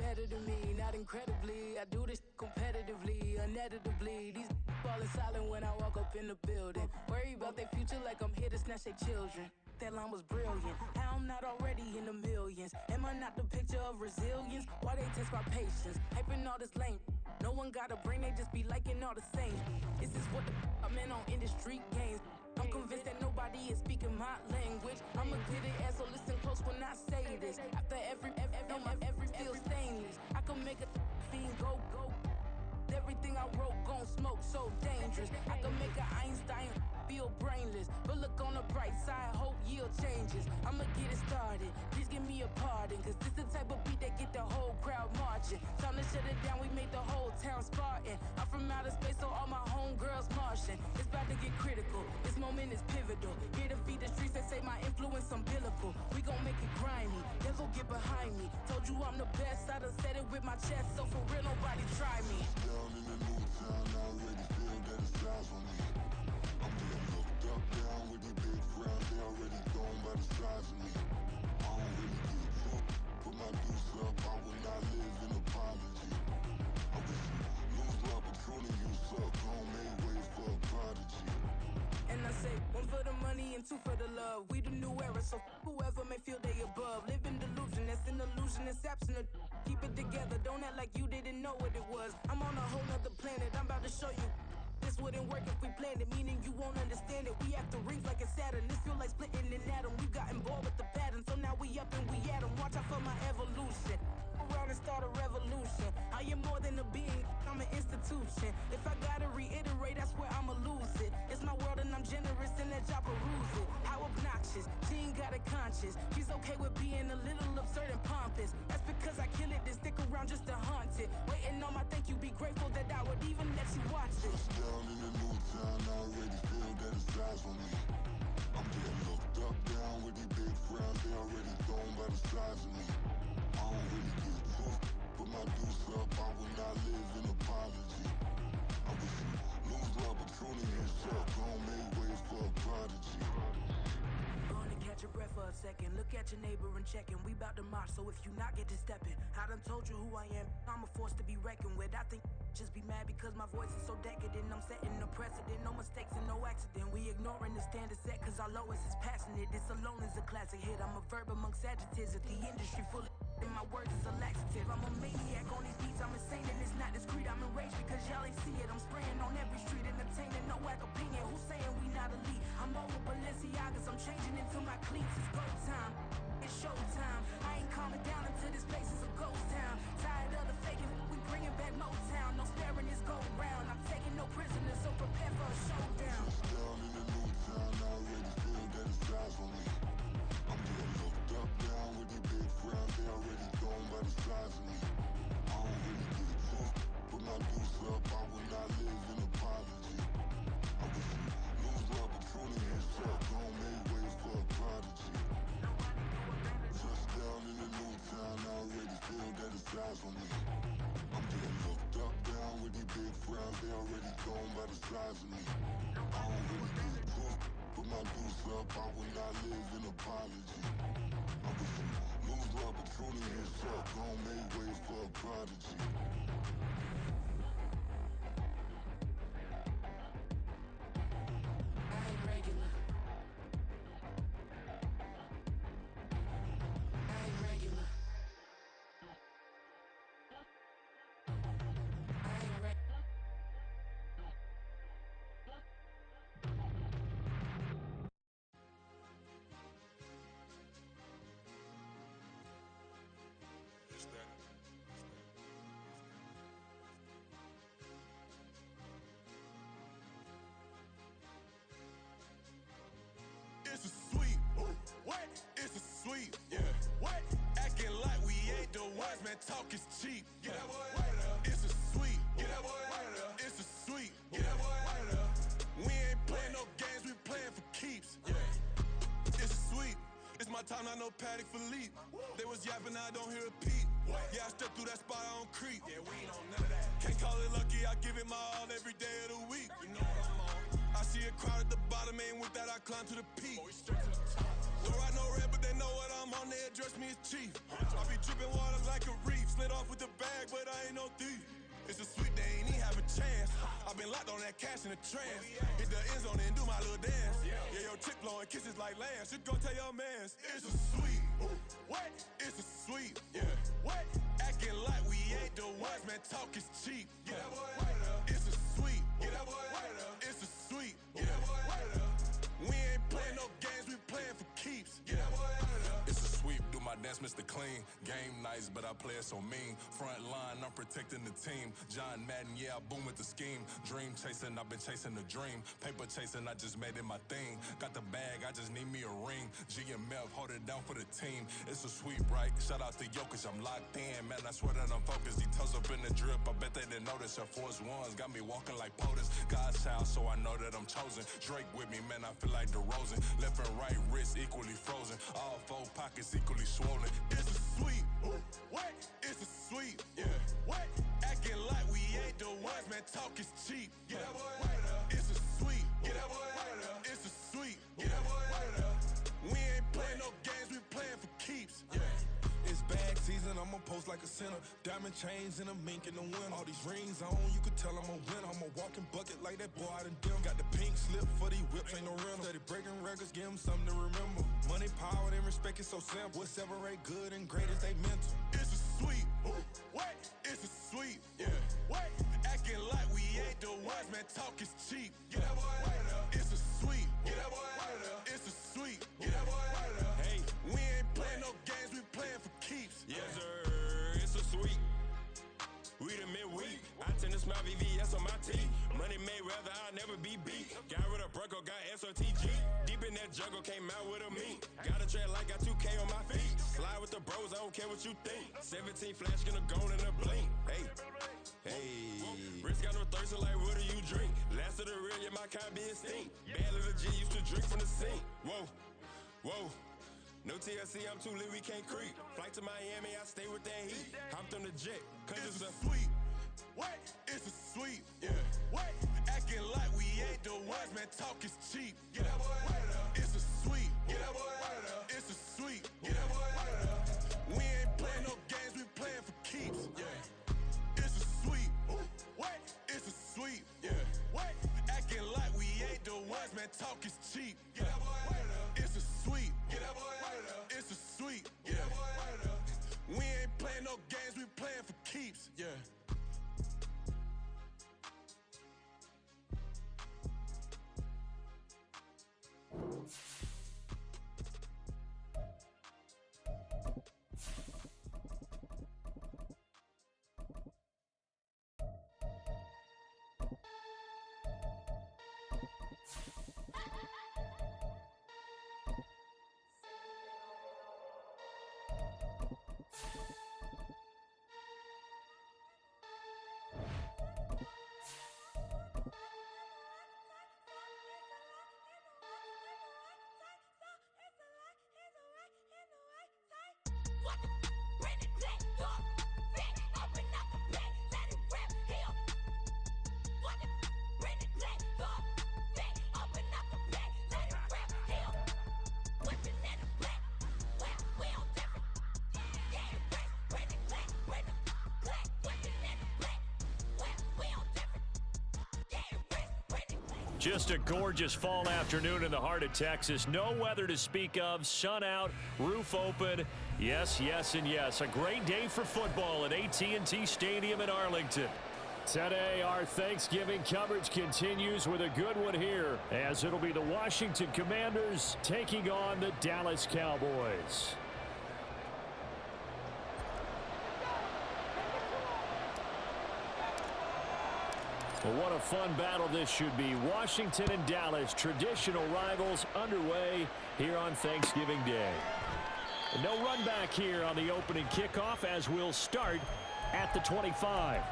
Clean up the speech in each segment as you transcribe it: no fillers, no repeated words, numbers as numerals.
better than me, not incredibly. I do this competitively, uneditably. These falling silent when I walk up in the building. Worry about their future like I'm here to snatch their children. That line was brilliant. How I'm not already in the millions? Am I not the picture of resilience? Why they test my patience? Hyping all this lame. No one got a brain, they just be liking all the same. This is what the I'm in on industry games. I'm convinced that nobody is speaking my language. I'ma get it, so listen close when I say this. After every feel stainless. I can make a fiend go. Everything I wrote gon' smoke, so dangerous. I can make an Einstein feel brainless. But look on the bright side, hope yield changes. I'ma get it started, please give me a pardon. Cause this the type of beat that get the whole crowd marching. Time to shut it down, we made the whole town Spartan. I'm from outer space, so all my homegirls Martian. It's about to get critical, this moment is pivotal. Here to feed the streets that say my influence umbilical. We gon' make it grimy, devil get behind me. Told you I'm the best, I done said it with my chest. So for real, nobody try me. Down in the new town, I already feel that it's time for me. I'm getting looked up, down with the big crowd. They already gone by the size of me. I don't really give a fuck. Put my deuce up, I will not live in apology. I wish you lose the opportunity, you suck. Don't make way for a prodigy. And I say, one for the money and two for the love. We the new era, so whoever may feel they above. Live in delusion, that's an illusion, it's absent of. Keep it together, don't act like you didn't know what it was. I'm on a whole nother planet, I'm about to show you. This wouldn't work if we planned it, meaning you won't understand it. We have to rings like a Saturn, this feel like splitting an atom. We got involved with the pattern, so now we up and we at 'em. Watch out for my evolution. Around and start a revolution. I am more than a being, I'm an institution. If I gotta reiterate, that's where I'ma lose it. It's my world and I'm generous and that y'all peruse it. How obnoxious, she ain't got a conscience. She's okay with being a little absurd and pompous. That's because I kill it, then stick around just to haunt it. Waiting on my thank you, be grateful that I would even let you watch this. Down in the new town, I already feel that it's time for me. I'm getting looked up, down with the big crowd. They already gone by the size of me. I don't really give a fuck. Put my deuce up, I will not live in apology. I wish you lose the opportunity, you suck. Don't make way for a prodigy. Gonna catch your breath for a second. Look at your neighbor and check him. We bout to march, so if you not get to stepping. I done told you who I am. I'm a force to be reckoned with. I think just be mad because my voice is so decadent. I'm setting a precedent, no mistakes and no accident. We ignoring the standard set cause our lowest is passionate. This alone is a classic hit. I'm a verb amongst adjectives. If the industry full of and my words is a laxative. I'm a maniac on these beats, I'm insane and it's not discreet. I'm enraged because y'all ain't see it. I'm spraying on every street, entertaining, no whack opinion. Who's saying we not elite? I'm over Balenciagas, I'm changing into my cleats. It's go time, it's show time. I ain't calming down until this place is a ghost town. Tired of the faking, we bringing back Motown. No sparing this go round. I'm taking no prisoners, so prepare for a showdown. Down in the new town, I already feel that it's time for me. I'm getting looked up, down with the big crowd. They already gone by the size of me. I don't really give a fuck. Put my deuce up, I will not live in apology. I wish you lose the opportunity, you suck. Don't make way for a prodigy. Touchdown in the new town, I already feel that it's time for me. I'm getting looked up, down with the big crowd. They already gone by the size of me. I don't really give a fuck. Put my deuce up, I will not live in apology. I wish you lose the opportunity, you suck. Don't make way for a prodigy. I ain't regular. I ain't regular. I ain't regular. It's a sweet. What? It's a sweet. Yeah. What? Acting like we ain't the ones, man. Talk is cheap. Get that boy right up. It's a sweet. Get that boy right up. It's a sweet. Get that boy right up. We ain't playing no games, we playing for keeps. Yeah. It's sweet. It's my time, not no Paddock Philippe. They was yapping, I don't hear a peep. Yeah, I step through that spot, I don't creep. Yeah, we ain't on none of that. Can't call it lucky, I give it my all every day of the week. You know what I'm on. I see a crowd at the bottom, and with that I climb to the peak. Don't ride no red, but they know what I'm on, they dress me as chief. I be dripping water like a reef. Slid off with the bag, but I ain't no thief. It's a sweet, they ain't even have a chance. I been locked on that cash in a trance. Hit the end zone and do my little dance. Yeah, your chick blowing kisses like Lance. You go tell your mans. It's a sweet. What? It's a sweet. Yeah. What? Acting like we ain't the ones, man. Talk is cheap. Get that boy right up. It's a sweet. Get that boy right up. It's a sweet. Get that boy right up. We ain't playing no games, we playing for keeps. Get that boy right up. It's a sweep, do my dance, Mr. Clean. Game nice, but I play it so mean. Front line, I'm protecting the team. John Madden, yeah, I boom with the scheme. Dream chasing, I've been chasing the dream. Paper chasing, I just made it my thing. Got the bag, I just need me a ring. G and Mel, hold it down for the team. It's a sweep, right? Shout out to Jokic, I'm locked in. Man, I swear that I'm focused. He toes up in the drip, I bet they didn't notice. Your force ones got me walking like POTUS. God's child, so I know that I'm chosen. Drake with me, man, I feel like DeRozan. Left and right wrist equally frozen. All four pockets equally swollen. It's a sweet. What? It's a sweet. Yeah. What? Acting like we ain't the ones, man. Talk is cheap. Get that boy right up. It's a sweet. Get that boy right up. It's a sweet. Get that boy right up. We ain't playing no games, we playing for keeps. Yeah. It's bag season, I'ma post like a sinner. Diamond chains and a mink in the wind. All these rings on, you can tell I'm a winner. I'm a walking bucket like that boy out in dim. Got the pink slip for these whips, ain't no rental. Steady breaking records, give them something to remember. Money, power, and respect is so simple. What separate good and great is they mental. It's a sweet. What? It's a sweet. Yeah. What? Acting like we ain't the ones, man. Talk is cheap. Get that boy right up. It's a sweet. Get that boy right up. It's a sweet. Get that boy right up. Hey, we ain't playing no games, we playing for keeps. Yes, sir. It's a sweet. We the midweek. I tend to smile VVS on my teeth. Money made rather I'll never be beat. Got rid of Bronco, got SOTG. Deep in that jungle, came out with a meat. Got a trail like got 2K on my feet. Slide with the bros, I don't care what you think. 17 flash gonna go in a blink. Hey, hey. Wrist got no thirst, like what do you drink? Last of the real, yeah, my kind be extinct. Bad little G used to drink from the sink. Whoa, whoa. No TLC, I'm too lit, we can't creep. Flight to Miami, I stay with that heat. Hopped on the jet, cause It's it's a sweet. What? It's a sweet. Yeah. What? Acting like we ain't the ones, man. Talk is cheap. Get that boy right up. It's a sweet. Get that boy right up. It's a sweet. Get that boy right up. We ain't playing no games, we playing for keeps. Yeah. It's a sweet. What? It's a sweet. Yeah. What? Acting like we ain't the ones, man. Talk is cheap. Get that boy right up. It's a sweet. Get that boy right up. It's a sweet. Get that boy right up. We ain't playing no games, we playing for keeps. Yeah. Just a gorgeous fall afternoon in the heart of Texas. No weather to speak of. Sun out, roof open. Yes, yes, and yes. A great day for football at AT&T Stadium in Arlington. Today, our Thanksgiving coverage continues with a good one here, as it'll be the Washington Commanders taking on the Dallas Cowboys. Well, what a fun battle this should be. Washington and Dallas, traditional rivals, underway here on Thanksgiving Day. And no run back here on the opening kickoff, as we'll start at the 25.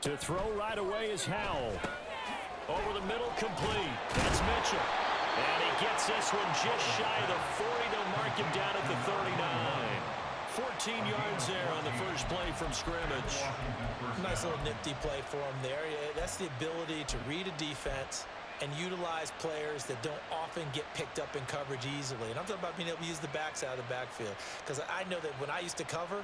To throw right away is Howell. Over the middle, complete. That's Mitchell. And he gets this one just shy of the 40. They'll mark him down at the 39. 14 yards there on the first play from scrimmage. Nice little nifty play for him there. Yeah, that's the ability to read a defense and utilize players that don't often get picked up in coverage easily. And I'm talking about being able to use the backs out of the backfield. Because I know that when I used to cover,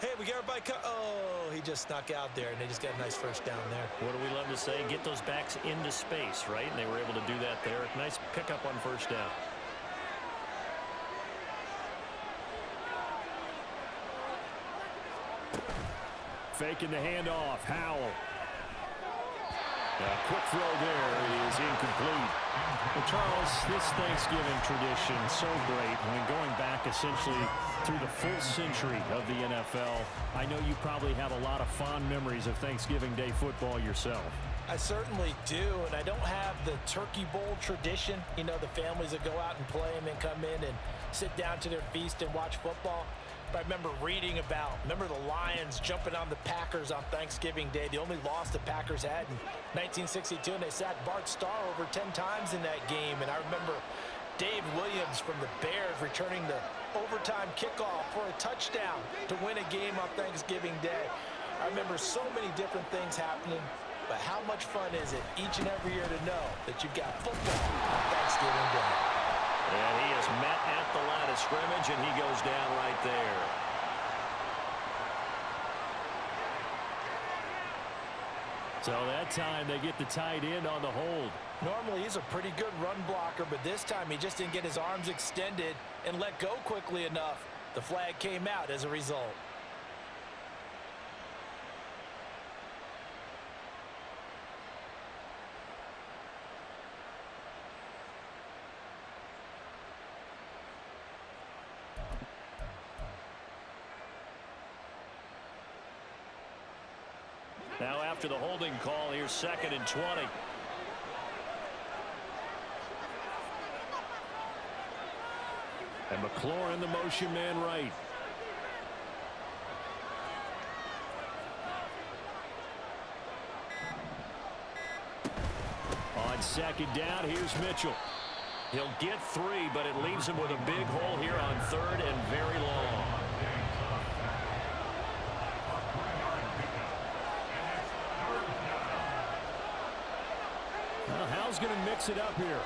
hey, we got everybody oh, he just snuck out there, and they just got a nice first down there. What do we love to say? Get those backs into space, right? And they were able to do that there. Nice pickup on first down. Faking the handoff. Howell. Quick throw there is incomplete. Well, Charles, this Thanksgiving tradition, so great. I mean, going back essentially through the full century of the NFL, I know you probably have a lot of fond memories of Thanksgiving Day football yourself. I certainly do, and I don't have the Turkey Bowl tradition. You know, the families that go out and play and then come in and sit down to their feast and watch football. But I remember reading about, the Lions jumping on the Packers on Thanksgiving Day. The only loss the Packers had in 1962, and they sacked Bart Starr over 10 times in that game. And I remember Dave Williams from the Bears returning the overtime kickoff for a touchdown to win a game on Thanksgiving Day. I remember so many different things happening, but how much fun is it each and every year to know that you've got football on Thanksgiving Day? And he is met at the line of scrimmage, and he goes down right there. So that time they get the tight end on the hold. Normally he's a pretty good run blocker, but this time he just didn't get his arms extended and let go quickly enough. The flag came out as a result. Now after the holding call, here's 2nd and 20. And McLaurin, the motion man right. On 2nd down, here's Mitchell. He'll get 3, but it leaves him with a big hole here on 3rd and very long. Well, Hal's going to mix it up here.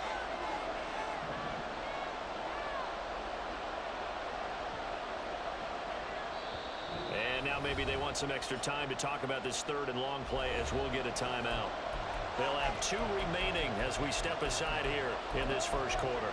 And now maybe they want some extra time to talk about this 3rd and long play as we'll get a timeout. They'll have 2 remaining as we step aside here in this first quarter.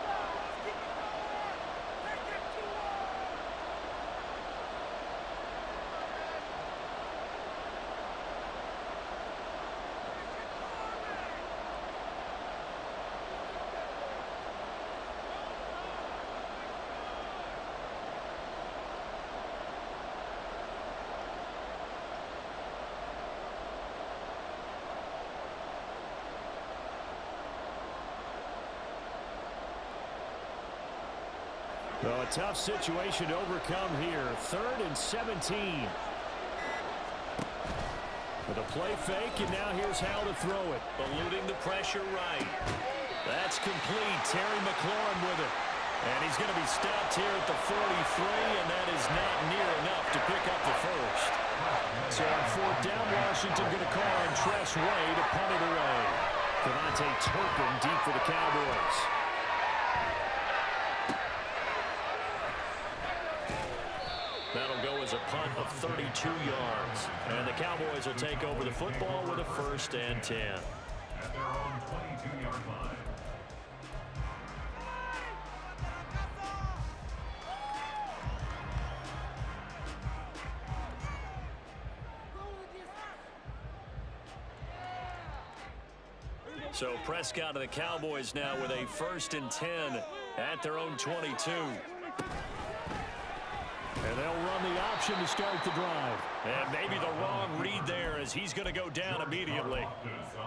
So a tough situation to overcome here. 3rd and 17. With a play fake, and now here's Hal to throw it. Eluding the pressure right. That's complete. Terry McLaurin with it. And he's going to be stopped here at the 43, and that is not near enough to pick up the first. So on 4th down, Washington going to call on Tress Way to punt it away. Devontae Turpin deep for the Cowboys. That'll go as a punt of 32 yards. And the Cowboys will take over the football with a 1st and 10. At their own 22-yard line. So Prescott and the Cowboys now with a 1st and 10 at their own 22. And they'll run the option to start the drive. And maybe the wrong read there as he's going to go down immediately.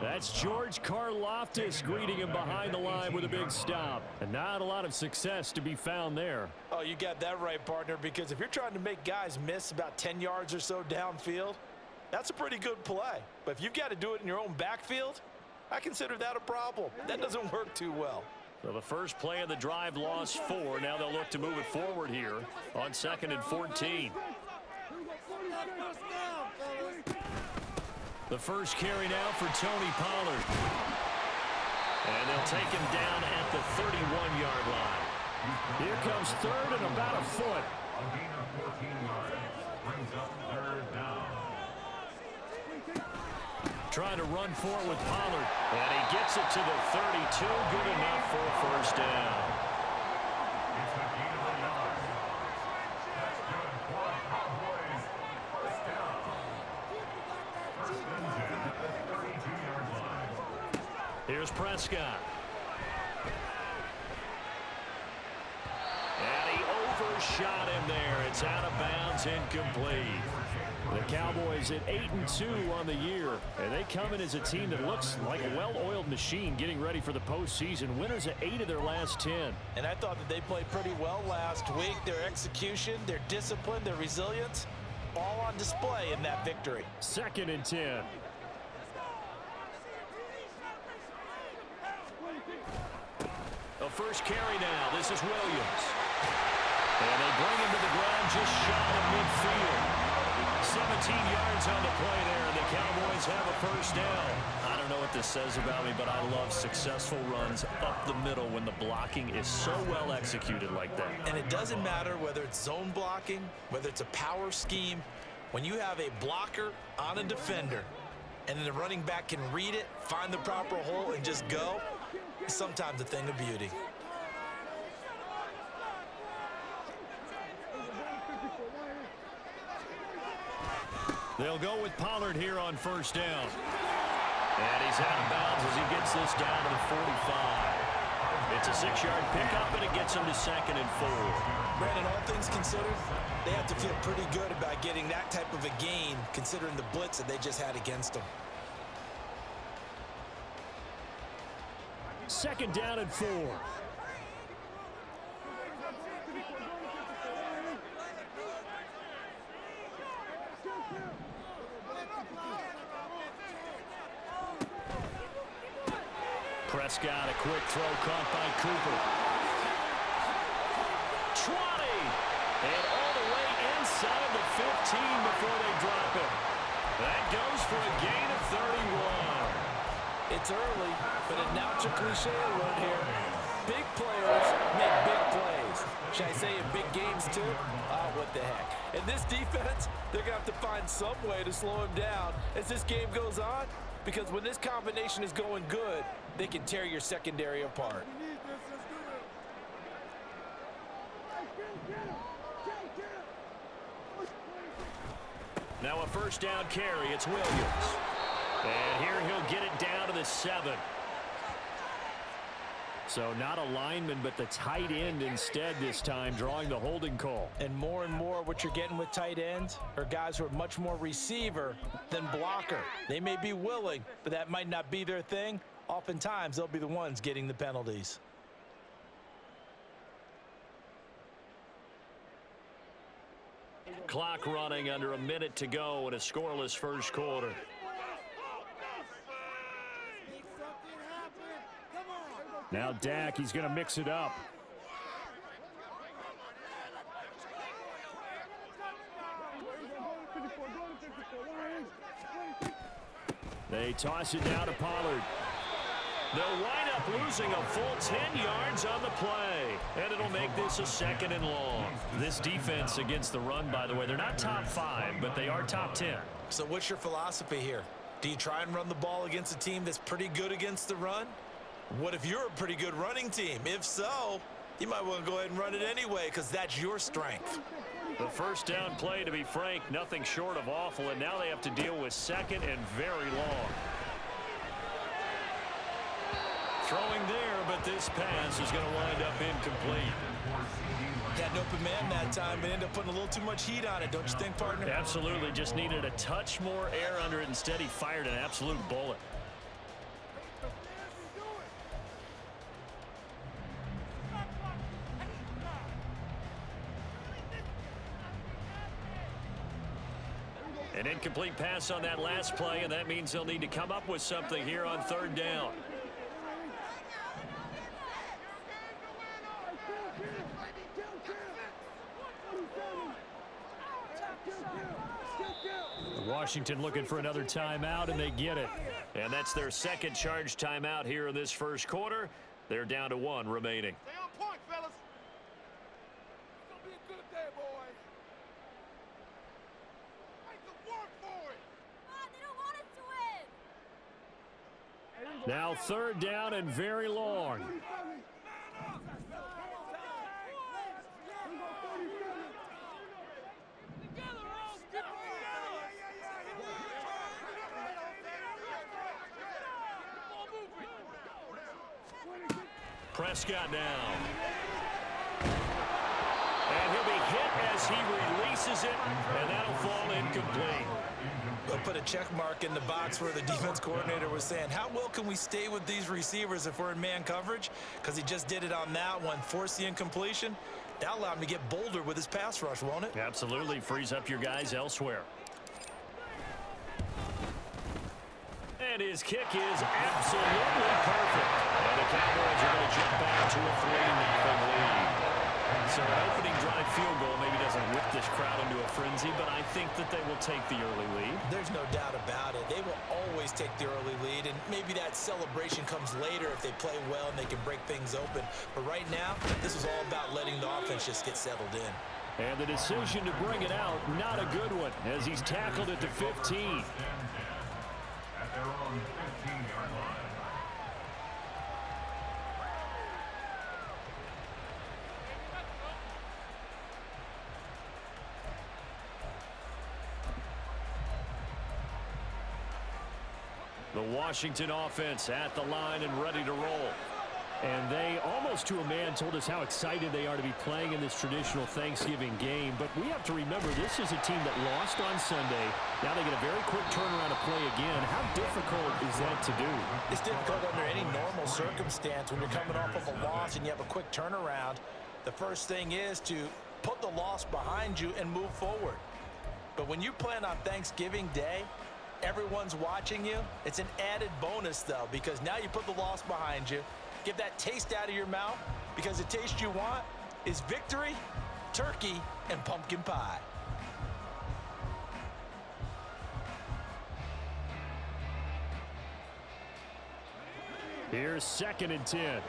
That's George Karlaftis greeting him behind the line with a big stop. And not a lot of success to be found there. Oh, you got that right, partner, because if you're trying to make guys miss about 10 yards or so downfield, That's a pretty good play. But if you've got to do it in your own backfield, I consider that a problem. That doesn't work too well. So the first play of the drive lost 4. Now they'll look to move it forward here on 2nd and 14. The first carry now for Tony Pollard. And they'll take him down at the 31-yard line. Here comes 3rd and about a foot. A gain of 14 yards brings up 3rd down. Trying to run for it with Pollard. And he gets it to the 32. Good enough for a first down. It's a gain of a yard. That's good for the Cowboys. First down. First and 10 at the 32-yard line. Here's Prescott. And he overshot him there. It's out of bounds, incomplete. The Cowboys at 8-2 on the year, and they come in as a team that looks like a well-oiled machine getting ready for the postseason. Winners at 8 of their last 10. And I thought that they played pretty well last week. Their execution, their discipline, their resilience, all on display in that victory. 2nd and 10. The first carry now. This is Williams. And they bring him to the ground just shy of midfield. 17 yards on the play there, and the Cowboys have a first down. I don't know what this says about me, but I love successful runs up the middle when the blocking is so well executed like that. And it doesn't matter whether it's zone blocking, whether it's a power scheme. When you have a blocker on a defender, and then the running back can read it, find the proper hole, and just go, it's sometimes a thing of beauty. They'll go with Pollard here on first down. And he's out of bounds as he gets this down to the 45. It's a 6-yard pickup, and it gets him to 2nd and 4. Brandon, all things considered, they have to feel pretty good about getting that type of a gain, considering the blitz that they just had against them. 2nd down and 4. Prescott, a quick throw caught by Cooper. 20! And all the way inside the 15 before they drop it. That goes for a gain of 31. It's early, but a natural cliche alert here. Big players make big plays. Should I say in big games too? Oh, what the heck. In this defense, they're going to have to find some way to slow him down as this game goes on, because when this combination is going good, they can tear your secondary apart. Now a first down carry. It's Williams. And here he'll get it down to the 7. So not a lineman, but the tight end instead this time, drawing the holding call. And more what you're getting with tight ends are guys who are much more receiver than blocker. They may be willing, but that might not be their thing. Oftentimes, they'll be the ones getting the penalties. Clock running, under a minute to go in a scoreless first quarter. Now Dak, he's going to mix it up. They toss it down to Pollard. They'll wind up losing a full 10 yards on the play, and it'll make this a 2nd and long. This defense against the run, by the way, they're not top 5, but they are top 10. So what's your philosophy here? Do you try and run the ball against a team that's pretty good against the run? What if you're a pretty good running team? If so, you might want to go ahead and run it anyway, because that's your strength. The first down play, to be frank, nothing short of awful, and now they have to deal with 2nd and very long. Throwing there, but this pass is going to wind up incomplete. Had an open man that time, but ended up putting a little too much heat on it, don't you think, partner? Absolutely, just needed a touch more air under it. Instead, he fired an absolute bullet. An incomplete pass on that last play, and that means they'll need to come up with something here on third down. Washington looking for another timeout, and they get it. And that's their second charge timeout here in this first quarter. They're down to one remaining. Stay on point, fellas. It's going to be a good day, boys. Make them work for it. They don't want us to win. Now third down and very long. Prescott now. And he'll be hit as he releases it, and that'll fall incomplete. They'll put a check mark in the box where the defense coordinator was saying, how well can we stay with these receivers if we're in man coverage? Because he just did it on that one, forced the incompletion. That'll allow him to get bolder with his pass rush, won't it? Absolutely. Frees up your guys elsewhere. And his kick is absolutely perfect. And the Cowboys are going to jump back to a 3-0 lead. So an opening drive field goal maybe doesn't whip this crowd into a frenzy, but I think that they will take the early lead. There's no doubt about it. They will always take the early lead, and maybe that celebration comes later if they play well and they can break things open. But right now, this is all about letting the offense just get settled in. And the decision to bring it out, not a good one, as he's tackled at the 15. At their own 15-yard line. The Washington offense at the line and ready to roll. And they, almost to a man, told us how excited they are to be playing in this traditional Thanksgiving game. But we have to remember, this is a team that lost on Sunday. Now they get a very quick turnaround to play again. How difficult is that to do? It's difficult under any normal circumstance when you're coming off of a loss and you have a quick turnaround. The first thing is to put the loss behind you and move forward. But when you're playing on Thanksgiving Day, everyone's watching you. It's an added bonus, though, because now you put the loss behind you. Get that taste out of your mouth, because the taste you want is victory, turkey, and pumpkin pie. Here's 2nd and 10.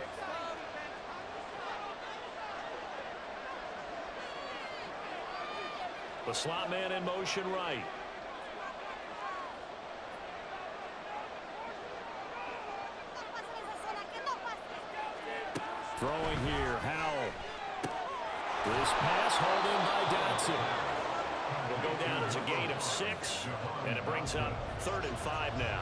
The slot man in motion right. Throwing here, Howell. This pass hauled in by Dotson. Will go down as a gain of 6, and it brings up 3rd and 5 now.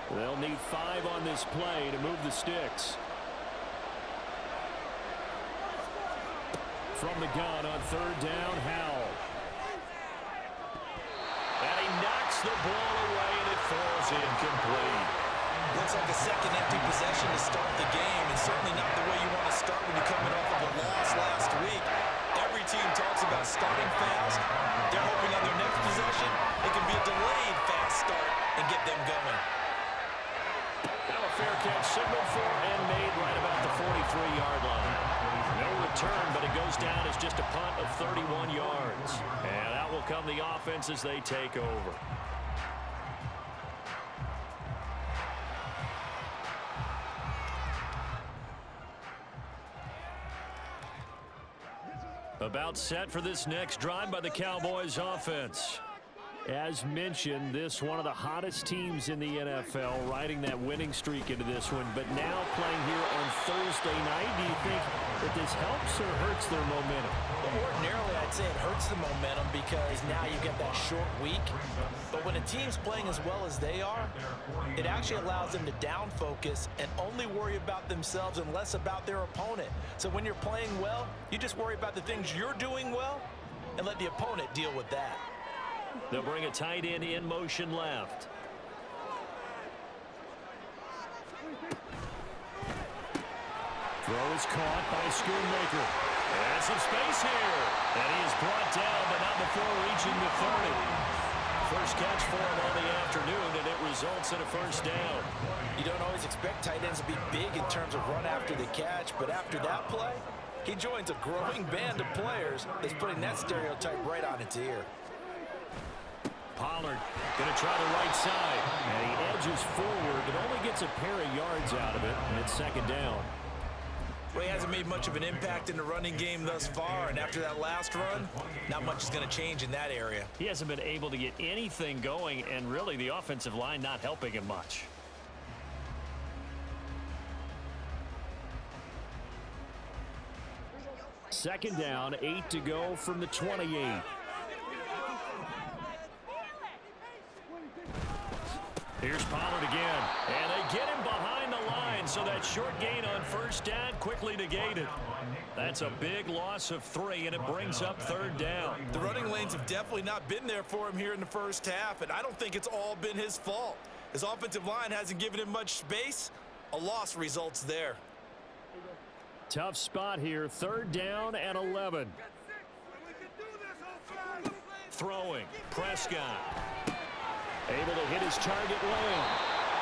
They'll need 5 on this play to move the sticks. From the gun on 3rd down, Howell. And he knocks the ball away, and it falls incomplete. Looks like a second empty possession to start the game, and certainly not the way you want to start when you're coming off of a loss last week. Every team talks about starting fast. They're hoping on their next possession, it can be a delayed fast start and get them going. Now a fair catch signaled for and made right about the 43-yard line. No return, but it goes down as just a punt of 31 yards. And out will come the offense as they take over. About set for this next drive by the Cowboys offense. As mentioned, this one of the hottest teams in the NFL, riding that winning streak into this one, but now playing here on Thursday night. Do you think that this helps or hurts their momentum? Well, ordinarily, I'd say it hurts the momentum because now you get that short week. But when a team's playing as well as they are, it actually allows them to down focus and only worry about themselves and less about their opponent. So when you're playing well, you just worry about the things you're doing well and let the opponent deal with that. They'll bring a tight end in motion left. Throw is caught by Schoonmaker. And some space here. And he is brought down, but not before reaching the 30. First catch for him on the afternoon, and it results in a first down. You don't always expect tight ends to be big in terms of run after the catch, but after that play, he joins a growing band of players that's putting that stereotype right on its ear. Pollard going to try the right side. And he edges forward, but only gets a pair of yards out of it, and it's second down. Well, he hasn't made much of an impact in the running game thus far, and after that last run, not much is going to change in that area. He hasn't been able to get anything going, and really the offensive line not helping him much. Second down, 8 to go from the 28. Here's Pollard again, and they get him behind the line, so that short gain on first down quickly negated. That's a big loss of 3, and it brings up third down. The running lanes have definitely not been there for him here in the first half, and I don't think it's all been his fault. His offensive line hasn't given him much space. A loss results there. Tough spot here, third down and 11. Throwing, Prescott. Able to hit his target lane.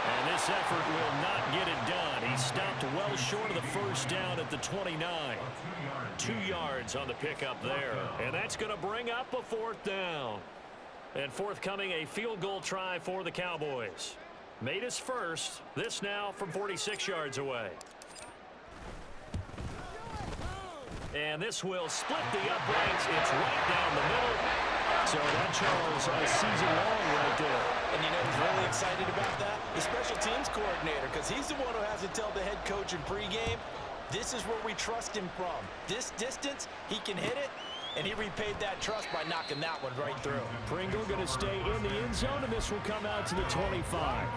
And this effort will not get it done. He stopped well short of the first down at the 29. 2 yards on the pickup there. And that's going to bring up a fourth down. And forthcoming, a field goal try for the Cowboys. Made his first. This now from 46 yards away. And this will split the uprights. It's right down the middle. So that, Charles, season long right there. And you know who's really excited about that? The special teams coordinator, because he's the one who has to tell the head coach in pregame, this is where we trust him from. This distance, he can hit it, and he repaid that trust by knocking that one right through. Pringle going to stay in the end zone, and this will come out to the 25.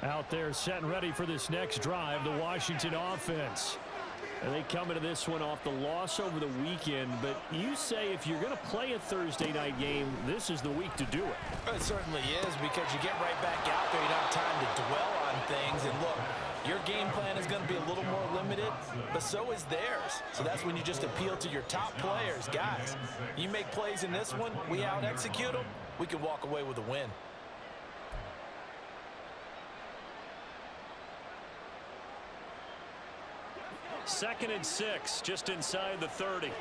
Out there set and ready for this next drive, the Washington offense. And they come into this one off the loss over the weekend, but you say if you're going to play a Thursday night game, this is the week to do it. It certainly is, because you get right back out there. You don't have time to dwell on things. And look, your game plan is going to be a little more limited, but so is theirs. So that's when you just appeal to your top players. Guys, you make plays in this one, we out-execute them, we can walk away with a win. Second and 6, just inside the 30. On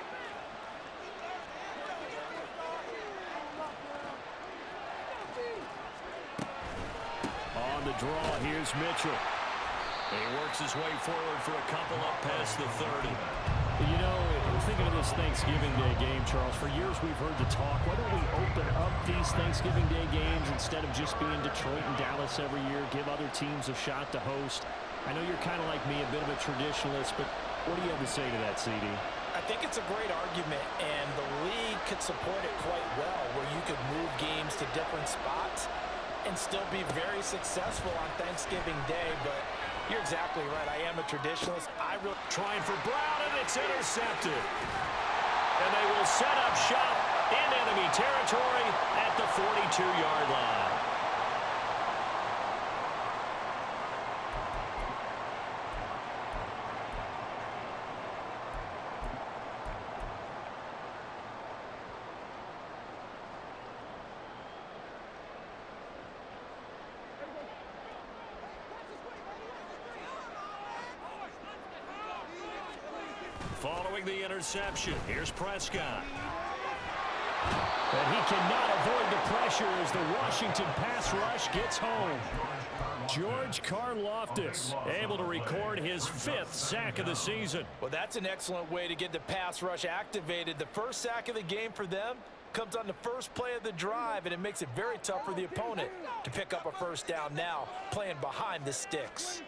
the draw, here's Mitchell. He works his way forward for a couple up past the 30. You know, thinking of this Thanksgiving Day game, Charles, for years we've heard the talk, why don't we open up these Thanksgiving Day games instead of just being Detroit and Dallas every year, give other teams a shot to host? I know you're kind of like me, a bit of a traditionalist, but what do you have to say to that, CD? I think it's a great argument, and the league could support it quite well, where you could move games to different spots and still be very successful on Thanksgiving Day. But you're exactly right. I am a traditionalist. Trying for Brown, and it's intercepted. And they will set up shop in enemy territory at the 42-yard line. Following the interception, here's Prescott. And he cannot avoid the pressure as the Washington pass rush gets home. George Karlaftis able to record his 5th sack of the season. Well, that's an excellent way to get the pass rush activated. The first sack of the game for them comes on the first play of the drive, and it makes it very tough for the opponent to pick up a first down now, playing behind the sticks.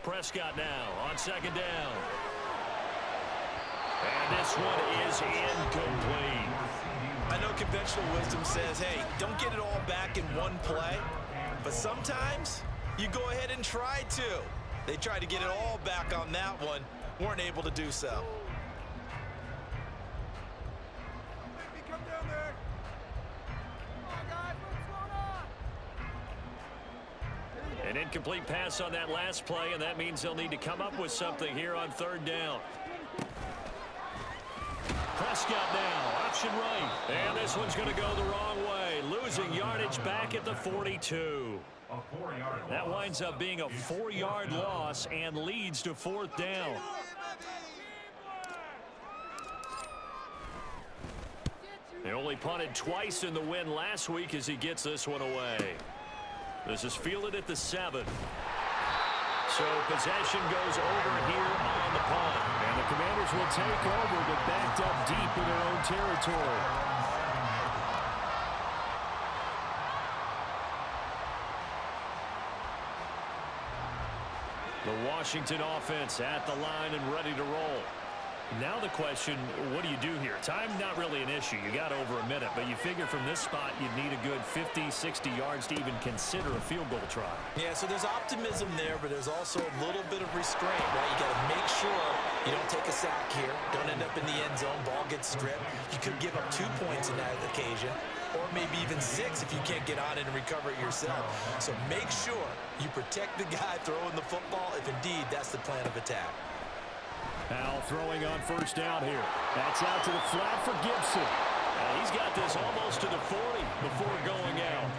Prescott now on 2nd down. And this one is incomplete. I know conventional wisdom says, hey, don't get it all back in one play, but sometimes you go ahead and try to. They tried to get it all back on that one, weren't able to do so. Come down there. Come on, guys, what's going on? An incomplete pass on that last play, and that means they'll need to come up with something here on 3rd down. Prescott now, option right. And this one's going to go the wrong way. Losing yardage back at the 42. That winds up being a 4-yard loss and leads to 4th down. They only punted twice in the win last week as he gets this one away. This is fielded at the 7. So possession goes over here on the punt. And the Commanders will take over, but backed up deep in their own territory. The Washington offense at the line and ready to roll. Now the question, what do you do here? Time not really an issue. You got over a minute, but you figure from this spot you'd need a good 50, 60 yards to even consider a field goal try. Yeah, so there's optimism there, but there's also a little bit of restraint, right? You got to make sure you don't take a sack here, don't end up in the end zone, ball gets stripped. You could give up 2 points in that occasion, or maybe even 6 if you can't get on it and recover it yourself. So make sure you protect the guy throwing the football if indeed that's the plan of attack. Now throwing on 1st down here. That's out to the flat for Gibson. He's got this almost to the 40 before going out.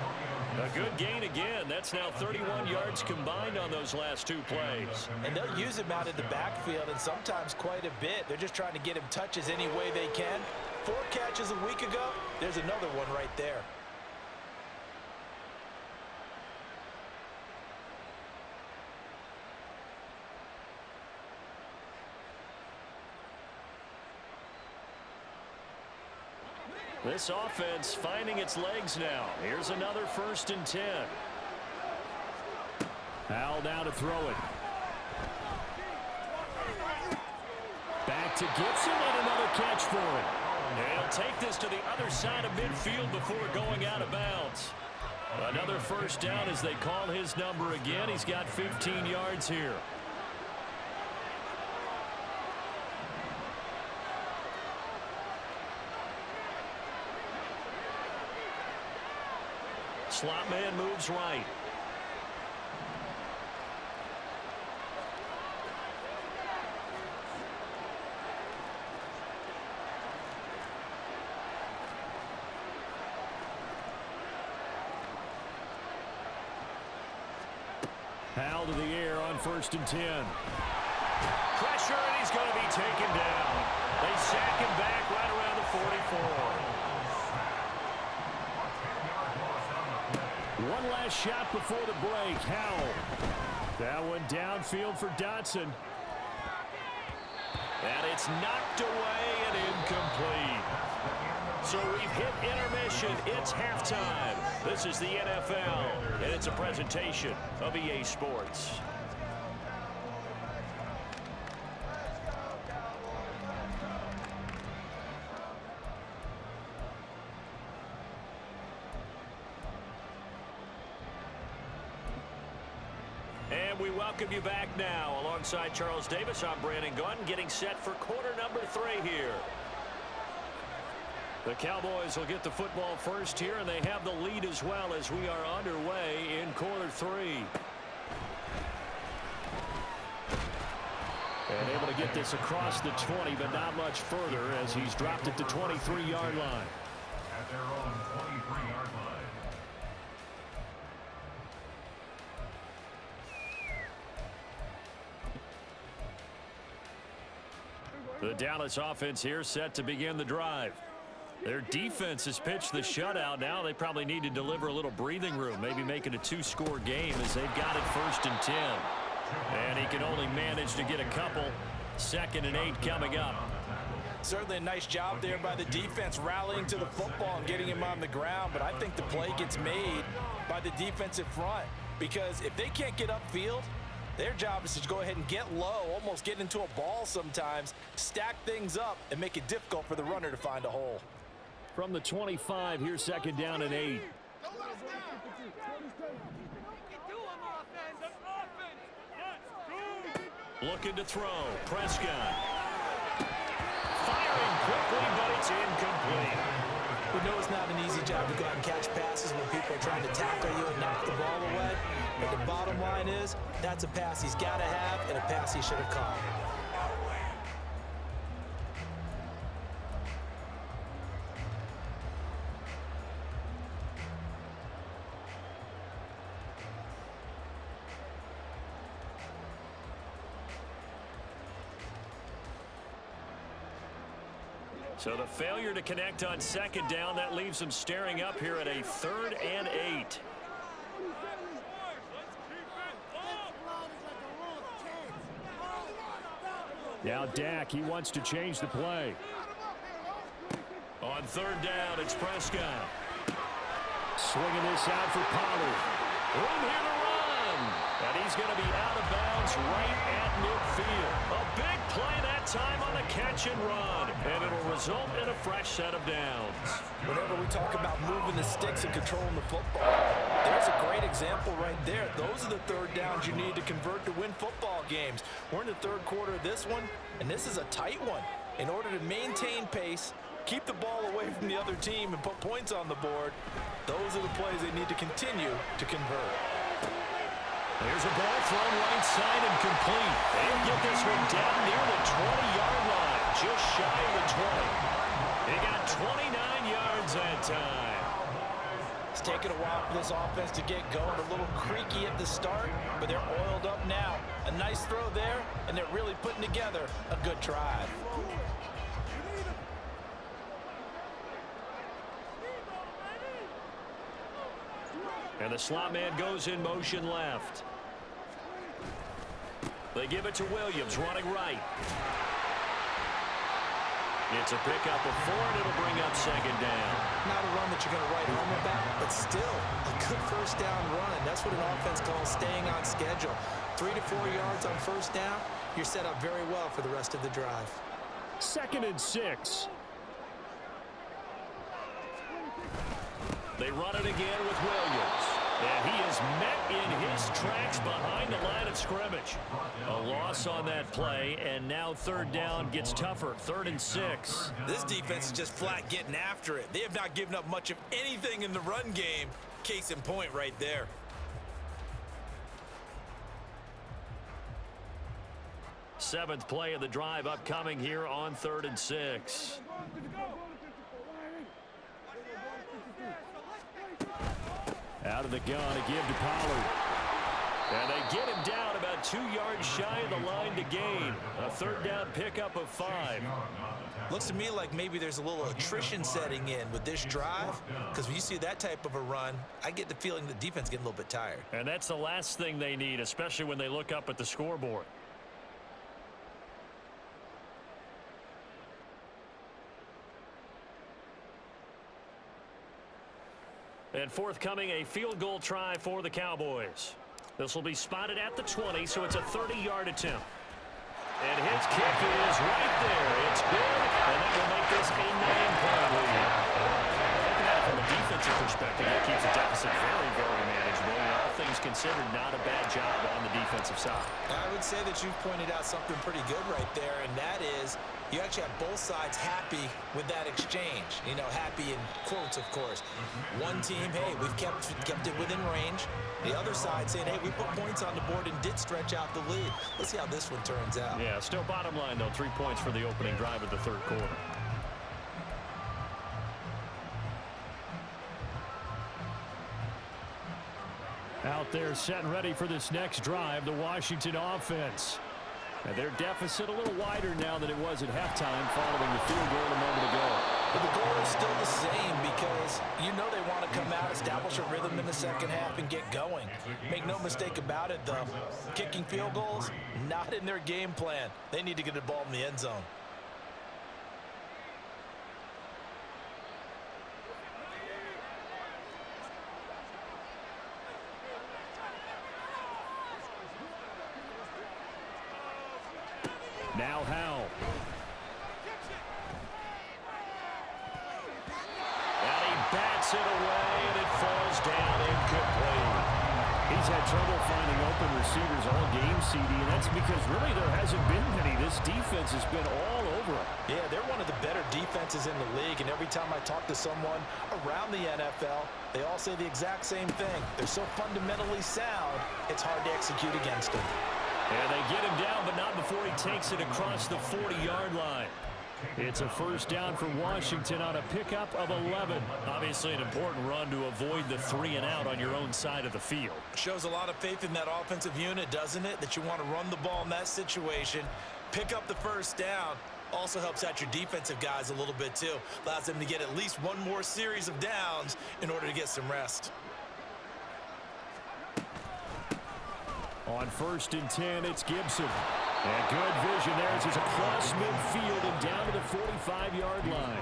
A good gain again. That's now 31 yards combined on those last 2 plays. And they'll use him out in the backfield, and sometimes quite a bit. They're just trying to get him touches any way they can. 4 catches a week ago. There's another one right there. This offense finding its legs now. Here's another 1st and 10. Howell now to throw it. Back to Gibson and another catch for it. And he'll take this to the other side of midfield before going out of bounds. Another 1st down as they call his number again. He's got 15 yards here. Slot man moves right. Howell to the air on 1st and 10. Pressure, and he's going to be taken down. They sack him back right around the 44. One last shot before the break. Howell. That one downfield for Dotson. And it's knocked away and incomplete. So we've hit intermission. It's halftime. This is the NFL, and it's a presentation of EA Sports. And we welcome you back now. Alongside Charles Davis, I'm Brandon Gunn, getting set for quarter number 3 here. The Cowboys will get the football first here, and they have the lead as well as we are underway in quarter 3. And able to get this across the 20, but not much further as he's dropped it to 23-yard line. At their own 23-yard line. The Dallas offense here set to begin the drive. Their defense has pitched the shutout. Now they probably need to deliver a little breathing room, maybe make it a 2-score game as they've got it 1st and 10. And he can only manage to get a couple. 2nd and 8 coming up. Certainly a nice job there by the defense rallying to the football and getting him on the ground, but I think the play gets made by the defensive front because if they can't get upfield, their job is to go ahead and get low, almost get into a ball sometimes, stack things up, and make it difficult for the runner to find a hole. From the 25, here's 2nd down and 8. Looking to throw. Prescott. Firing quickly, but it's incomplete. We know it's not an easy job to go out and catch passes when people are trying to tackle you and knock the ball away. But the bottom line is, that's a pass he's got to have and a pass he should have caught. So the failure to connect on 2nd down, that leaves them staring up here at a 3rd and 8. Now Dak, he wants to change the play. On 3rd down, it's Prescott. Swinging this out for Pollard. Room here to run. And he's going to be out of bounds right at midfield. A big play that time on the catch and run. And it'll result in a fresh set of downs. Whenever we talk about moving the sticks and controlling the football, there's a great example right there. Those are the 3rd downs you need to convert to win football games. We're in the 3rd quarter of this one, and this is a tight one. In order to maintain pace, keep the ball away from the other team, and put points on the board, those are the plays they need to continue to convert. There's a ball thrown right side and complete. They'll get this one down near the 20-yard line, just shy of the 20. They got 29 yards that time. It's taken a while for this offense to get going. A little creaky at the start, but they're oiled up now. A nice throw there, and they're really putting together a good drive. And the slot man goes in motion left. They give it to Williams, running right. It's a pickup of 4, and it'll bring up 2nd down. Not a run that you're going to write home about, but still a good 1st down run. That's what an offense calls staying on schedule. 3 to 4 yards on 1st down, you're set up very well for the rest of the drive. 2nd and 6. They run it again with Williams. And he is met in his tracks behind the line of scrimmage. A loss on that play, and now 3rd down gets tougher. 3rd and 6. This defense is just flat getting after it. They have not given up much of anything in the run game. Case in point right there. Seventh play of the drive upcoming here on 3rd and 6. Out of the gun, a give to Pollard. And they get him down about 2 yards shy of the line to gain. A 3rd down pickup of 5. Looks to me like maybe there's a little attrition setting in with this drive, because when you see that type of a run, I get the feeling the defense getting a little bit tired. And that's the last thing they need, especially when they look up at the scoreboard. And forthcoming, a field goal try for the Cowboys. This will be spotted at the 20, so it's a 30-yard attempt. And his kick is right there. It's good, and that will make this a 9-point lead. Looking at it from a defensive perspective, that keeps the deficit very, very manageable. And all things considered, not a bad job on the defensive side. I would say that you've pointed out something pretty good right there, and that is you actually have both sides happy with that exchange. You know, happy in quotes, of course. One team, hey, we've kept it within range. The other side saying, hey, we put points on the board and did stretch out the lead. Let's see how this one turns out. Yeah, still bottom line, though, 3 points for the opening drive of the 3rd quarter. Out there set and ready for this next drive, the Washington offense. And their deficit a little wider now than it was at halftime following the field goal a moment ago. But the goal is still the same because you know they want to come out, establish a rhythm in the second half, and get going. Make no mistake about it, though. Kicking field goals, not in their game plan. They need to get the ball in the end zone. Now Howell. And he bats it away, and it falls down incomplete. He's had trouble finding open receivers all game, CD, and that's because really there hasn't been many. This defense has been all over him. Yeah, they're one of the better defenses in the league, and every time I talk to someone around the NFL, they all say the exact same thing. They're so fundamentally sound, it's hard to execute against them. And they get him down, but not before he takes it across the 40-yard line. It's a first down for Washington on a pickup of 11. Obviously an important run to avoid the 3-and-out on your own side of the field. Shows a lot of faith in that offensive unit, doesn't it? That you want to run the ball in that situation, pick up the first down. Also helps out your defensive guys a little bit, too. Allows them to get at least one more series of downs in order to get some rest. On 1st and 10, it's Gibson. And good vision there as he's across midfield and down to the 45-yard line.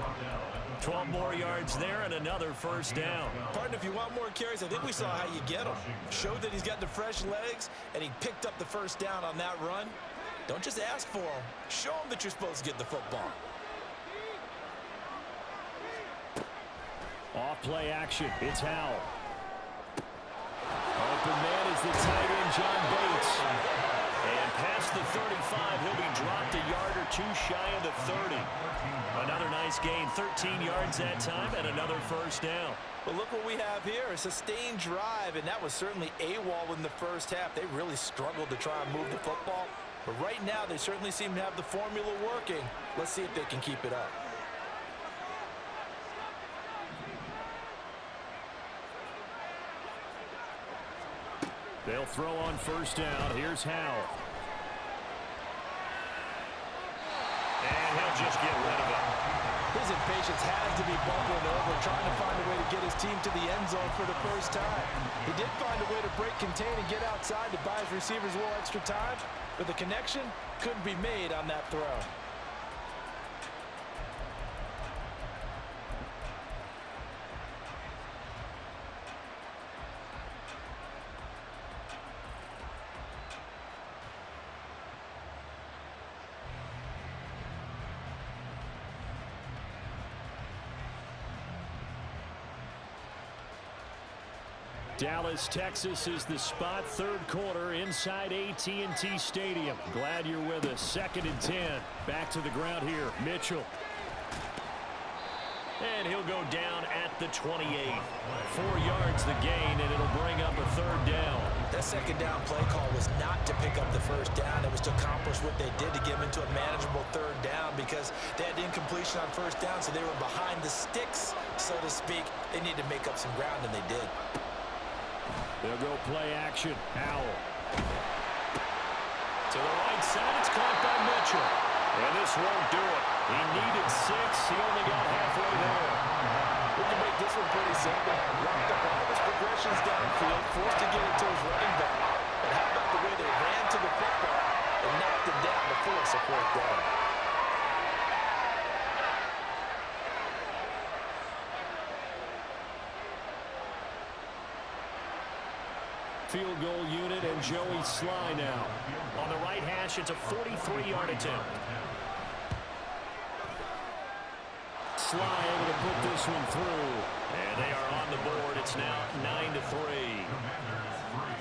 12 more yards there and another first down. Partner, if you want more carries, I think we saw how you get them. Showed that he's got the fresh legs, and he picked up the first down on that run. Don't just ask for him. Show him that you're supposed to get the football. Off play action. It's Howell. Open man is the tight end, John Bates. And past the 35, he'll be dropped a yard or two shy of the 30. Another nice gain, 13 yards that time, and another first down. But look what we have here, a sustained drive, and that was certainly AWOL in the first half. They really struggled to try and move the football. But right now, they certainly seem to have the formula working. Let's see if they can keep it up. They'll throw on first down. Here's Howell. And he'll just get rid of it. His impatience has to be bubbling over, trying to find a way to get his team to the end zone for the first time. He did find a way to break, contain, and get outside to buy his receivers a little extra time, but the connection couldn't be made on that throw. Dallas, Texas is the spot. Third quarter inside AT&T Stadium. Glad you're with us. 2nd and 10. Back to the ground here. Mitchell. And he'll go down at the 28. 4 yards the gain, and it'll bring up a third down. That second down play call was not to pick up the first down. It was to accomplish what they did to get them into a manageable third down because they had incompletion on first down, so they were behind the sticks, so to speak. They needed to make up some ground, and they did. They'll go play action. Howell. To the right side, it's caught by Mitchell. And this won't do it. He needed 6. He only got halfway there. We can make this one pretty simple. Locked up all his progressions downfield, forced to get it to his running back. But how about the way they ran to the football and knocked him down to force a fourth down? Field goal unit and Joey Sly now. On the right hash, it's a 43-yard attempt. Sly able to put this one through. And they are on the board. It's now 9-3.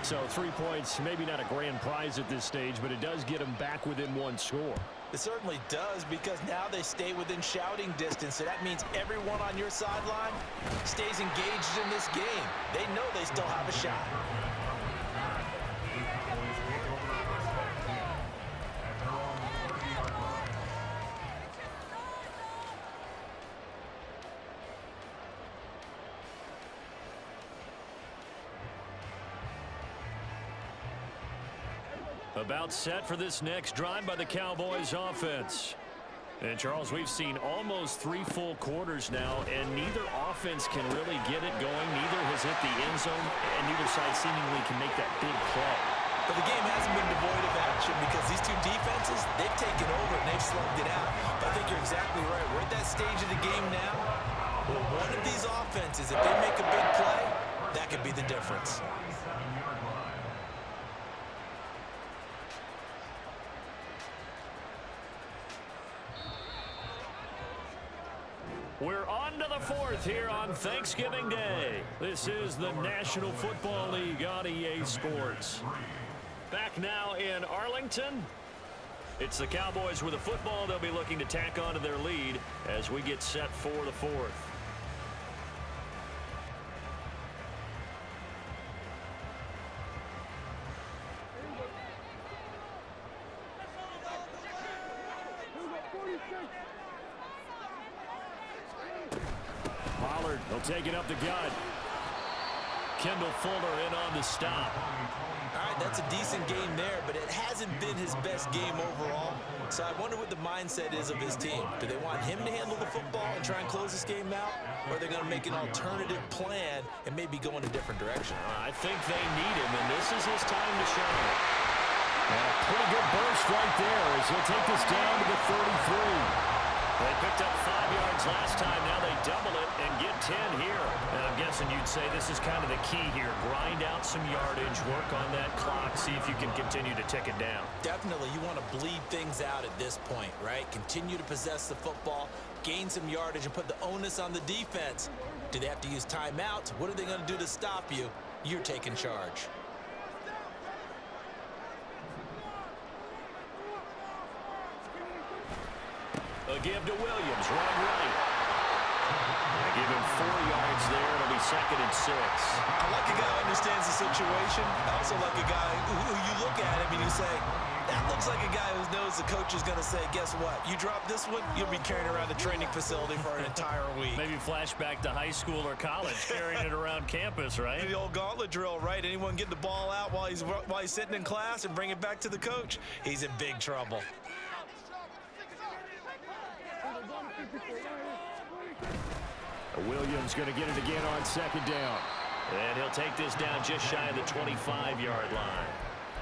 So 3 points, maybe not a grand prize at this stage, but it does get them back within one score. It certainly does because now they stay within shouting distance. So that means everyone on your sideline stays engaged in this game. They know they still have a shot. About set for this next drive by the Cowboys offense. And, Charles, we've seen almost 3 full quarters now, and neither offense can really get it going. Neither has hit the end zone, and neither side seemingly can make that big play. But the game hasn't been devoid of action because these two defenses, they've taken over and they've slugged it out. But I think you're exactly right. We're at that stage of the game now where one of these offenses, if they make a big play, that could be the difference. We're on to the 4th here on Thanksgiving Day. This is the National Football League on EA Sports. Back now in Arlington. It's the Cowboys with the football. They'll be looking to tack on to their lead as we get set for the 4th. Pollard, he'll take it up the gut. Kendall Fuller in on the stop. All right, that's a decent game there, but it hasn't been his best game overall. So I wonder what the mindset is of his team. Do they want him to handle the football and try and close this game out? Or are they going to make an alternative plan and maybe go in a different direction? I think they need him, and this is his time to shine. And a pretty good burst right there as he'll take this down to the 33. They picked up 5 yards last time. Now they double it and get 10 here. And I'm guessing you'd say this is kind of the key here. Grind out some yardage, work on that clock, see if you can continue to tick it down. Definitely. You want to bleed things out at this point, right? Continue to possess the football, gain some yardage, and put the onus on the defense. Do they have to use timeouts? What are they going to do to stop you? You're taking charge. A give to Williams, right. They give him 4 yards there. It'll be 2nd and 6. I like a guy who understands the situation. I also like a guy who you look at him and you say, that looks like a guy who knows the coach is going to say, guess what? You drop this one, you'll be carrying around the training facility for an entire week. Maybe flashback to high school or college, carrying it around campus, right? The old gauntlet drill, right? Anyone get the ball out while he's sitting in class and bring it back to the coach, he's in big trouble. Williams going to get it again on 2nd down. And he'll take this down just shy of the 25-yard line.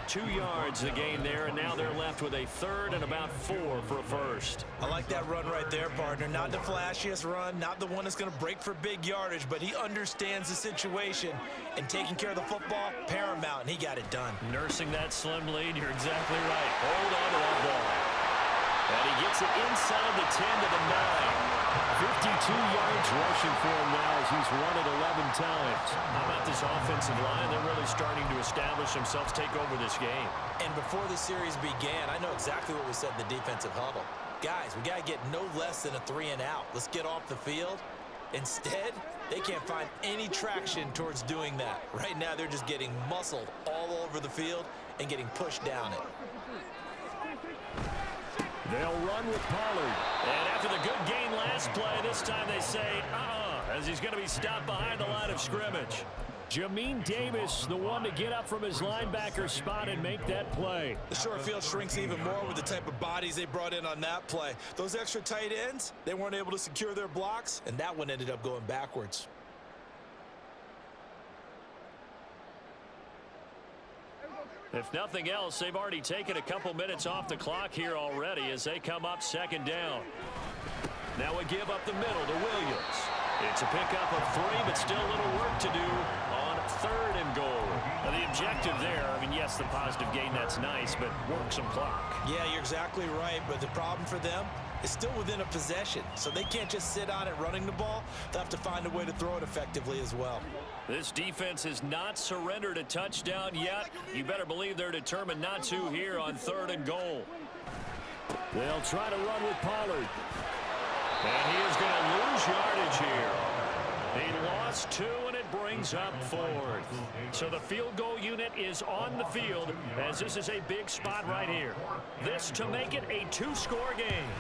2 yards the gain there, and now they're left with a 3rd and about 4 for a first. I like that run right there, partner. Not the flashiest run, not the one that's going to break for big yardage, but he understands the situation, and taking care of the football, paramount, and he got it done. Nursing that slim lead, you're exactly right. Hold on to that ball. And he gets it inside the 10 to the 9. 52 yards rushing for him now as he's run it 11 times. How about this offensive line? They're really starting to establish themselves, take over this game. And before the series began, I know exactly what we said in the defensive huddle. Guys, we got to get no less than a 3 and out. Let's get off the field. Instead, they can't find any traction towards doing that. Right now, they're just getting muscled all over the field and getting pushed down it. They'll run with Pollard. And after the good gain last play, this time they say, as he's going to be stopped behind the line of scrimmage. Jamin Davis, the one to get up from his linebacker spot and make that play. The short field shrinks even more with the type of bodies they brought in on that play. Those extra tight ends, they weren't able to secure their blocks, and that one ended up going backwards. If nothing else, they've already taken a couple minutes off the clock here already as they come up 2nd down. Now we give up the middle to Williams. It's a pickup of 3, but still a little work to do on 3rd and goal. Now the objective there, I mean, yes, the positive gain, that's nice, but work some clock. Yeah, you're exactly right, but the problem for them is still within a possession, so they can't just sit on it running the ball. They'll have to find a way to throw it effectively as well. This defense has not surrendered a touchdown yet. You better believe they're determined not to here on 3rd and goal. They'll try to run with Pollard. And he is going to lose yardage here. He lost 2, and it brings up 4th. So the field goal unit is on the field as this is a big spot right here. This to make it a 2-score game.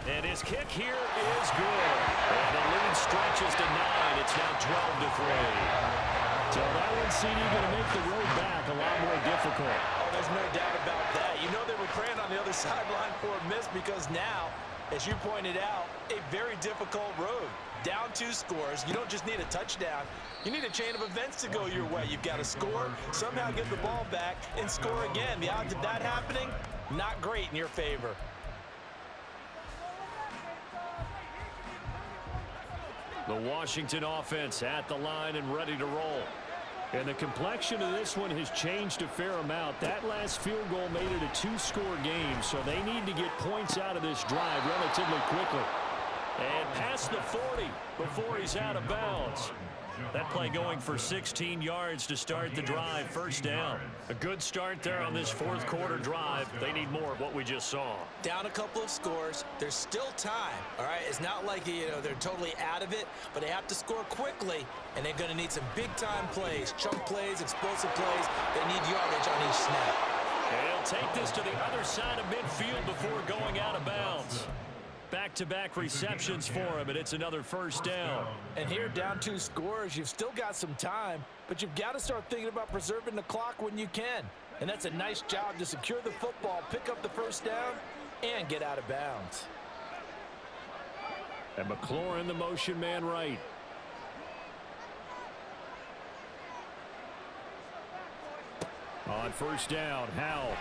And his kick here is good. And the lead stretches to 9. It's now 12-3. So that one, CD, going to make the road back a lot more difficult. Oh, there's no doubt about that. You know they were praying on the other sideline for a miss because now, as you pointed out, a very difficult road. Down 2 scores. You don't just need a touchdown. You need a chain of events to go your way. You've got to score, somehow get the ball back, and score again. The odds of that happening, not great in your favor. The Washington offense at the line and ready to roll. And the complexion of this one has changed a fair amount. That last field goal made it a 2-score game, so they need to get points out of this drive relatively quickly. And past the 40 before he's out of bounds. That play going for 16 yards to start the drive. First down. A good start there on this fourth quarter drive. They need more of what we just saw. Down a couple of scores. There's still time. All right, it's not like they're totally out of it, but they have to score quickly, and they're going to need some big-time plays, chunk plays, explosive plays. They need yardage on each snap. And he'll take this to the other side of midfield before going out of bounds. Back-to-back receptions for him, and it's another first down. And here, down 2 scores, you've still got some time, but you've got to start thinking about preserving the clock when you can. And that's a nice job to secure the football, pick up the first down, and get out of bounds. And McLaurin, the motion man right. On first down, Howell.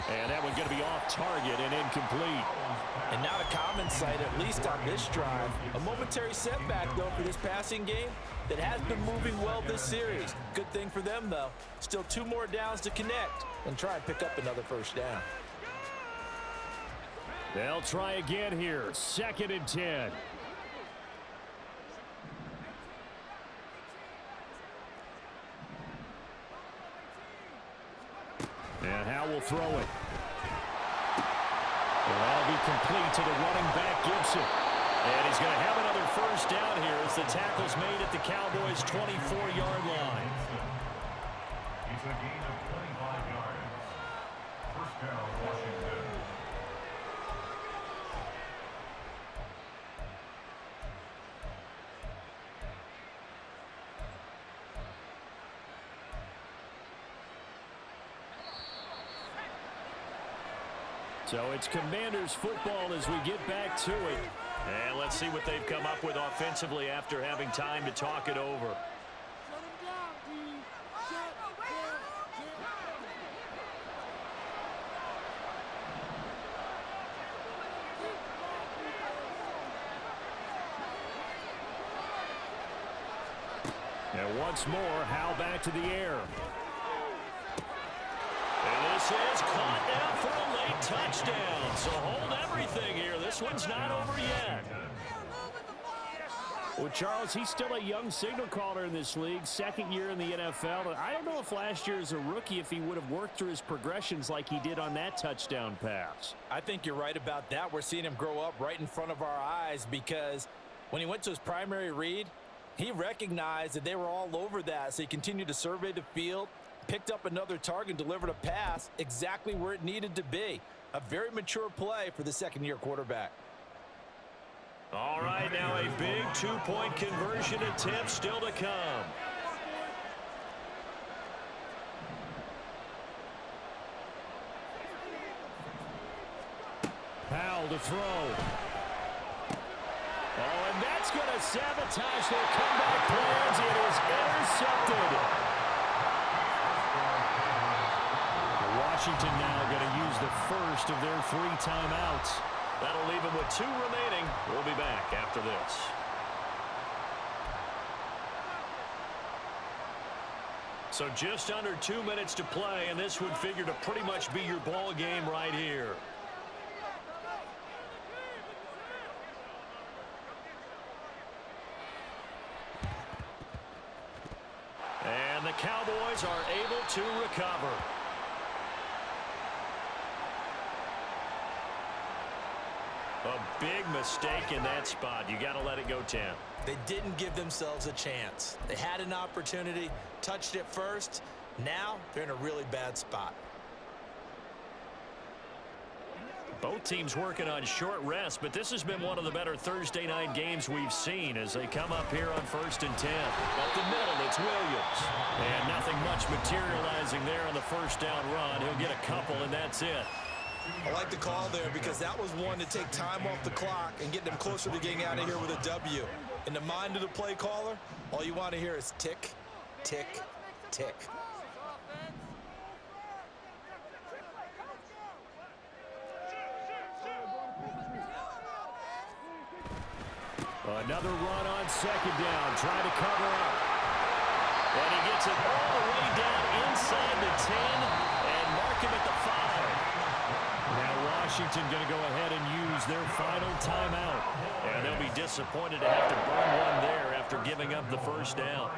And that one's going to be off target and incomplete. And not a common sight, at least on this drive. A momentary setback, though, for this passing game that has been moving well this series. Good thing for them, though. Still 2 more downs to connect and try and pick up another first down. They'll try again here. 2nd and 10. And Howell will throw it. And that'll be complete to the running back, Gibson. And he's going to have another first down here as the tackle's made at the Cowboys' 24-yard line. It's a gain of 25 yards. First down, Washington. So it's Commanders football as we get back to it. And let's see what they've come up with offensively after having time to talk it over. And once more, Howell back to the air. And this is caught down for a late touchdown. So hold everything here. This one's not over yet. Well, Charles, he's still a young signal caller in this league, 2nd year in the NFL. I don't know if last year as a rookie if he would have worked through his progressions like he did on that touchdown pass. I think you're right about that. We're seeing him grow up right in front of our eyes because when he went to his primary read, he recognized that they were all over that, so he continued to survey the field, picked up another target, delivered a pass exactly where it needed to be. A very mature play for the 2nd-year quarterback. All right, now a big 2-point conversion attempt still to come. Powell to throw. Oh, and that's going to sabotage their comeback plans. It is intercepted. Washington now going to use the first of their 3 timeouts. That'll leave them with 2 remaining. We'll be back after this. So just under 2 minutes to play, and this would figure to pretty much be your ball game right here. And the Cowboys are able to recover. A big mistake in that spot. You got to let it go 10. They didn't give themselves a chance. They had an opportunity, touched it first. Now they're in a really bad spot. Both teams working on short rest, but this has been one of the better Thursday night games we've seen as they come up here on 1st and 10. Up the middle, it's Williams. And nothing much materializing there on the first down run. He'll get a couple, and that's it. I like the call there because that was one to take time off the clock and get them closer to getting out of here with a W. In the mind of the play caller, all you want to hear is tick, tick, tick. Another run on second down, trying to cover up. And he gets it all the way down inside the 10 and mark him at the 5. Now Washington going to go ahead and use their final timeout. And they'll be disappointed to have to burn one there after giving up the first down.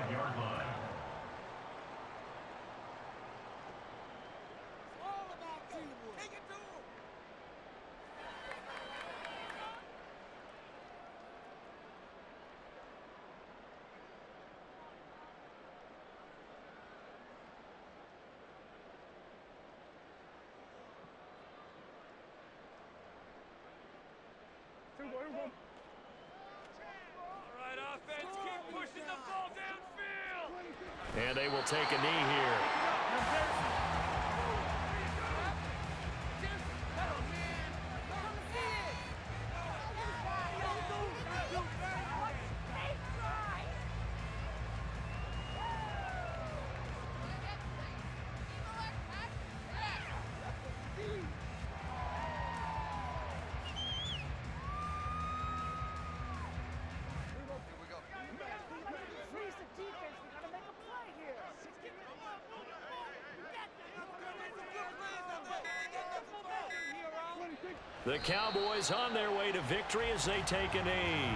All right, offense, keep pushing the ball downfield. And they will take a knee here. The Cowboys on their way to victory as they take a knee.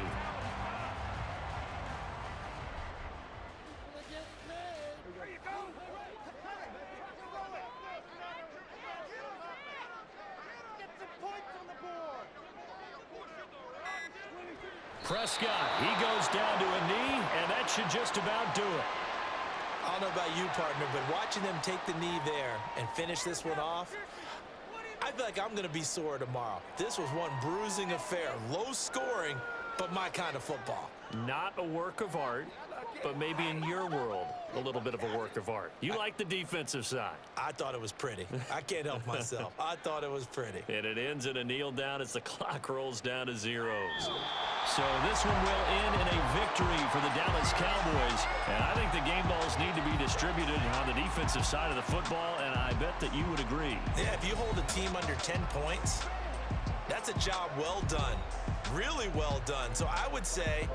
Prescott, he goes down to a knee, and that should just about do it. I don't know about you, partner, but watching them take the knee there and finish this one off, I feel like I'm going to be sore tomorrow. This was one bruising affair. Low scoring, but my kind of football. Not a work of art, but maybe in your world, a little bit of a work of art. You like the defensive side. I thought it was pretty. I can't help myself. I thought it was pretty. And it ends in a kneel down as the clock rolls down to zeros. So this one will end in a victory for the Dallas Cowboys. And I think the game balls need to be distributed on the defensive side of the football, and I bet that you would agree. Yeah, if you hold a team under 10 points, that's a job well done. Really well done. So I would say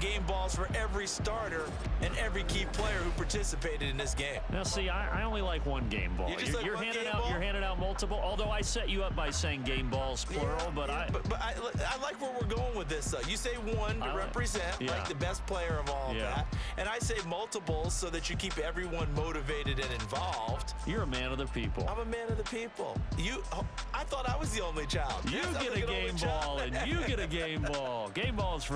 game balls for every starter and every key player who participated in this game. Now, see, I only like one game ball. You're handing out multiple. Although I set you up by saying game balls plural, but I like where we're going with this. Though you say one to represent like the best player of all that, and I say multiples so that you keep everyone motivated and involved. You're a man of the people. I'm a man of the people. I thought I was the only child. You get a game ball, and you get a game ball. Game balls for